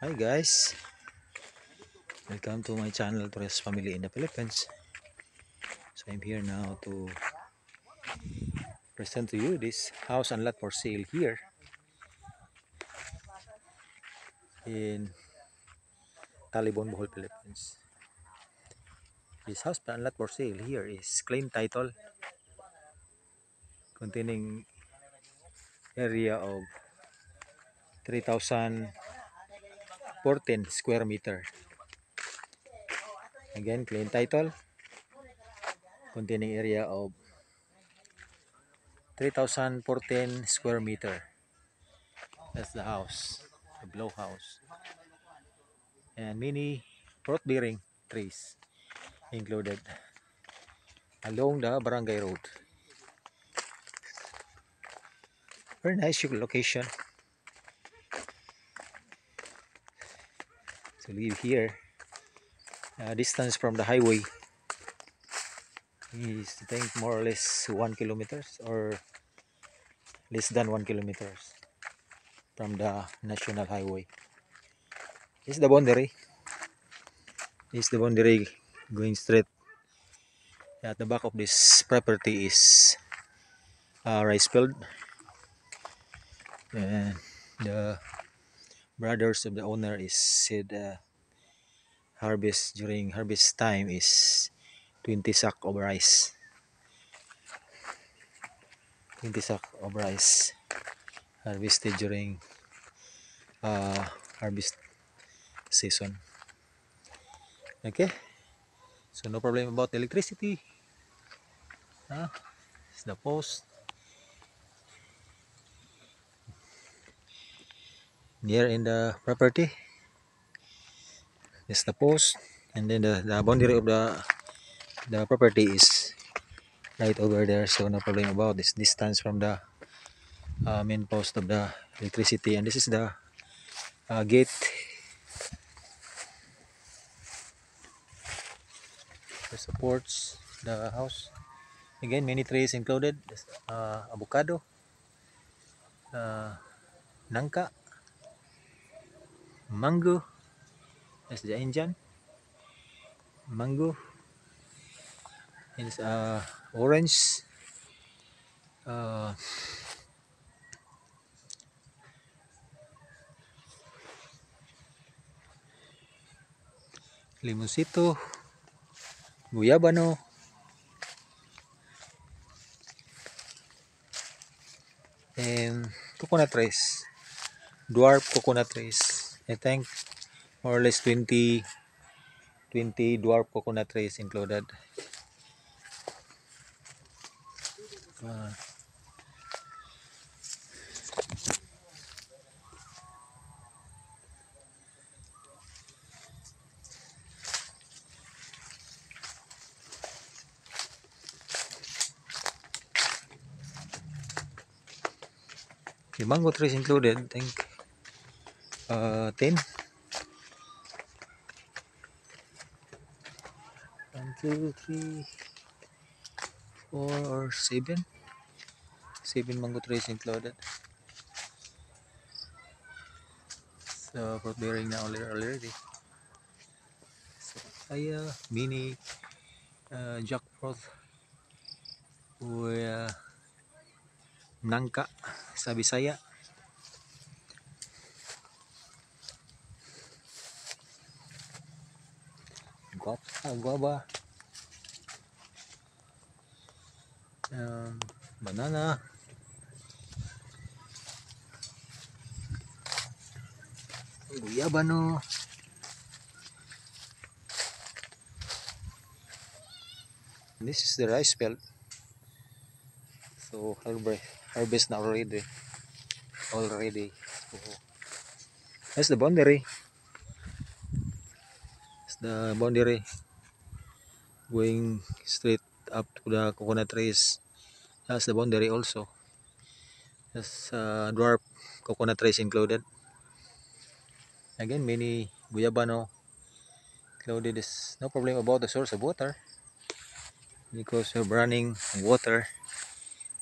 Hi guys, welcome to my channel Torres Family in the Philippines. So I'm here now to present to you this house and lot for sale here in Talibon, Bohol, Philippines. This house and lot for sale here is claim title containing area of 3,014 square meter. Again, claim title containing area of 3,014 square meter. That's the house, the blow house, and many fruit bearing trees included along the barangay road. Very nice location to live here. Distance from the highway is, I think, more or less 1 kilometers or less than 1 kilometers from the national highway. This is the boundary. This is the boundary going straight. At the back of this property is a rice field, and the brothers of the owner is said harvest during harvest time is 20 sack of rice. 20 sack of rice harvested during harvest season. Okay, so no problem about electricity. It's the post near in the property. It's the post, and then the boundary of the property is right over there. So no problem about this distance from the main post of the electricity. And this is the gate that supports the house. Again, many trees included. Avocado, nangka, mango. That's the Indian mango. It's orange. Uh, Limoncito, guyabano, and coconut trees. Dwarf coconut trees. I think more or less 20 dwarf coconut trees included. Uh, the mango trees included, I think 10. 1, 2, 3, 4, or 7. 7 mango trees included. So, fruit bearing na already. So, mini jackfruit with nangka sa Bisaya. Guava, banana, guyabano. This is the rice field. So harvest na already. So, that's the boundary. It's the boundary going straight up to the coconut trees. That's the boundary also. That's dwarf coconut trees included. Again, many guyabano included. Is no problem about the source of water because you're running water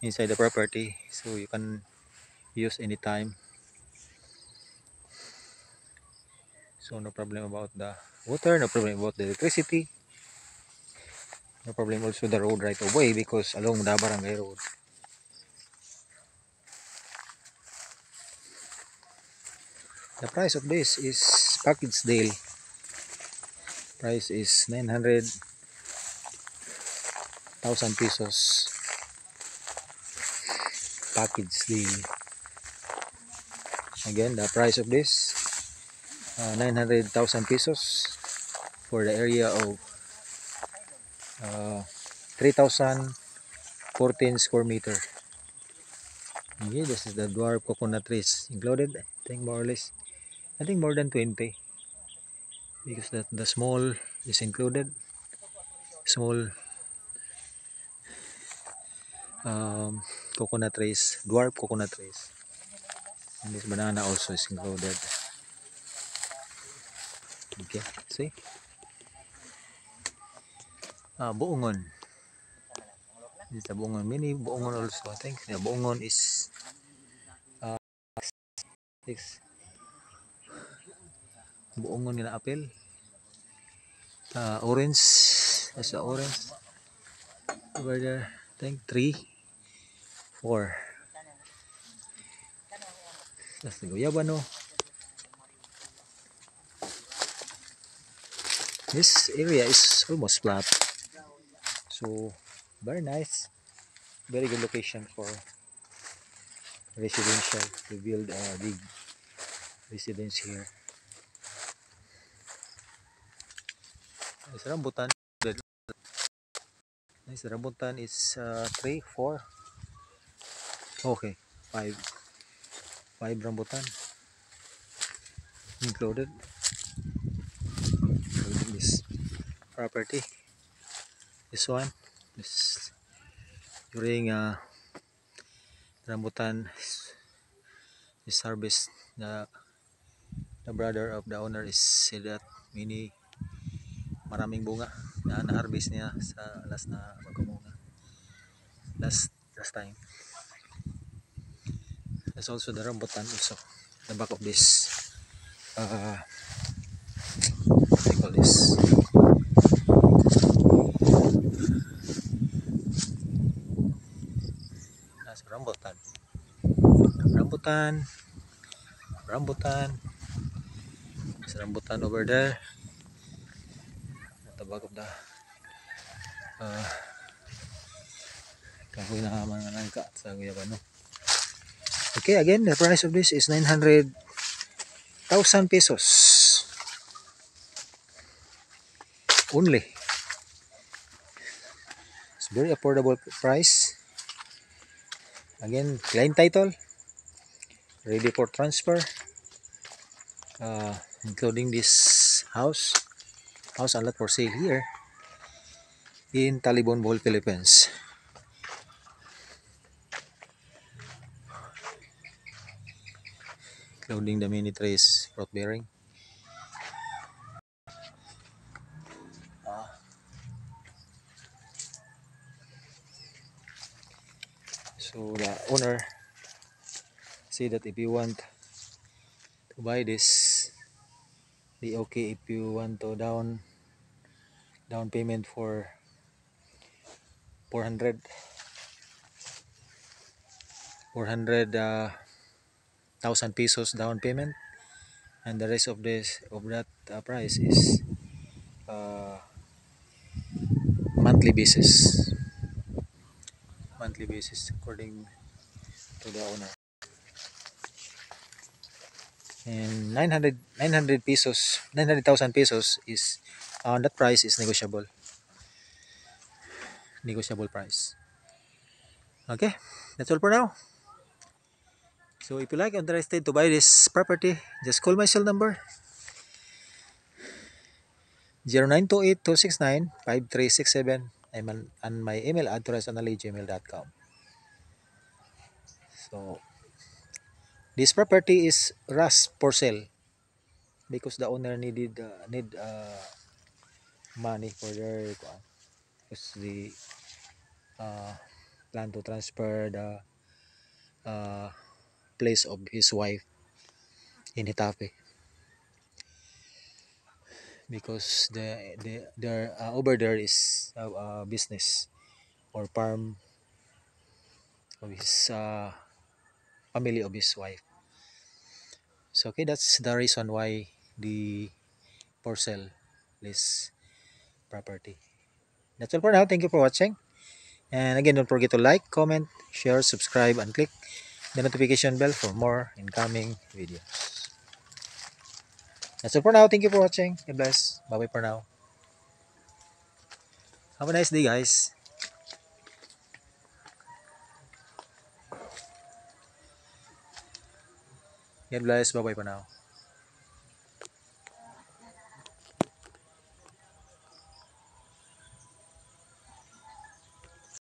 inside the property, so you can use anytime. So no problem about the water, no problem about the electricity, no problem also the road right away because along the barangay road. The price of this is package deal. Price is 900,000 pesos. Package deal. Again, the price of this 900,000 pesos for the area of 3,014 square meter. Okay, this is the dwarf coconut trees included. I think more or less, I think more than 20 because the small is included. Small coconut trees, dwarf coconut trees. And this banana also is included. Okay, see? Buongon. This is the buongon. Mini buongon also. I think the buongon is 6. Buongon na apple. Orange. That's the orange. Over there. I think 3, 4. That's the guyabano. This area is almost flat. So, very nice. Very good location for residential to build a big residence here. Nice rambutan. Nice rambutan is 3, 4. Okay, 5. 5 rambutan included. This property. This one. This during rambutan is harvest. The brother of the owner is said that maraming bunga na na-harvest niya sa last na magkamunga. Last time. There's also the rambutan also. The back of this what do you call this? That's rambutan. Rambutan. Rambutan. There's rambutan over there. At the back of the kahoy na mga nangka sa guyabano. Okay, again, the price of this is 900,000 pesos. Only. It's very affordable price. Again, clean title. Ready for transfer. Including this house. House and lot for sale here in Talibon, Bohol, Philippines. Including the mini trees, fruit bearing. So the owner say that if you want to buy this, be okay if you want to down payment for 400,000 pesos down payment, and the rest of that price is monthly basis according to the owner. And 900 pesos, 900,000 pesos is that price is negotiable price. Okay, that's all for now. So if you like interested to buy this property, just call my cell number 0928-269-5367 and my email address analy@gmail.com. So this property is Rust for sale because the owner need money for their because the plan to transfer the place of his wife in Hitafe. because their over there is a business or farm of his family of his wife. So okay, that's the reason why the for sale this property. That's all for now. Thank you for watching. And again, don't forget to like, comment, share, subscribe, and click the notification bell for more incoming videos. That's all for now. Thank you for watching. God bless. Bye-bye for now. Have a nice day, guys. God bless. Bye-bye for now.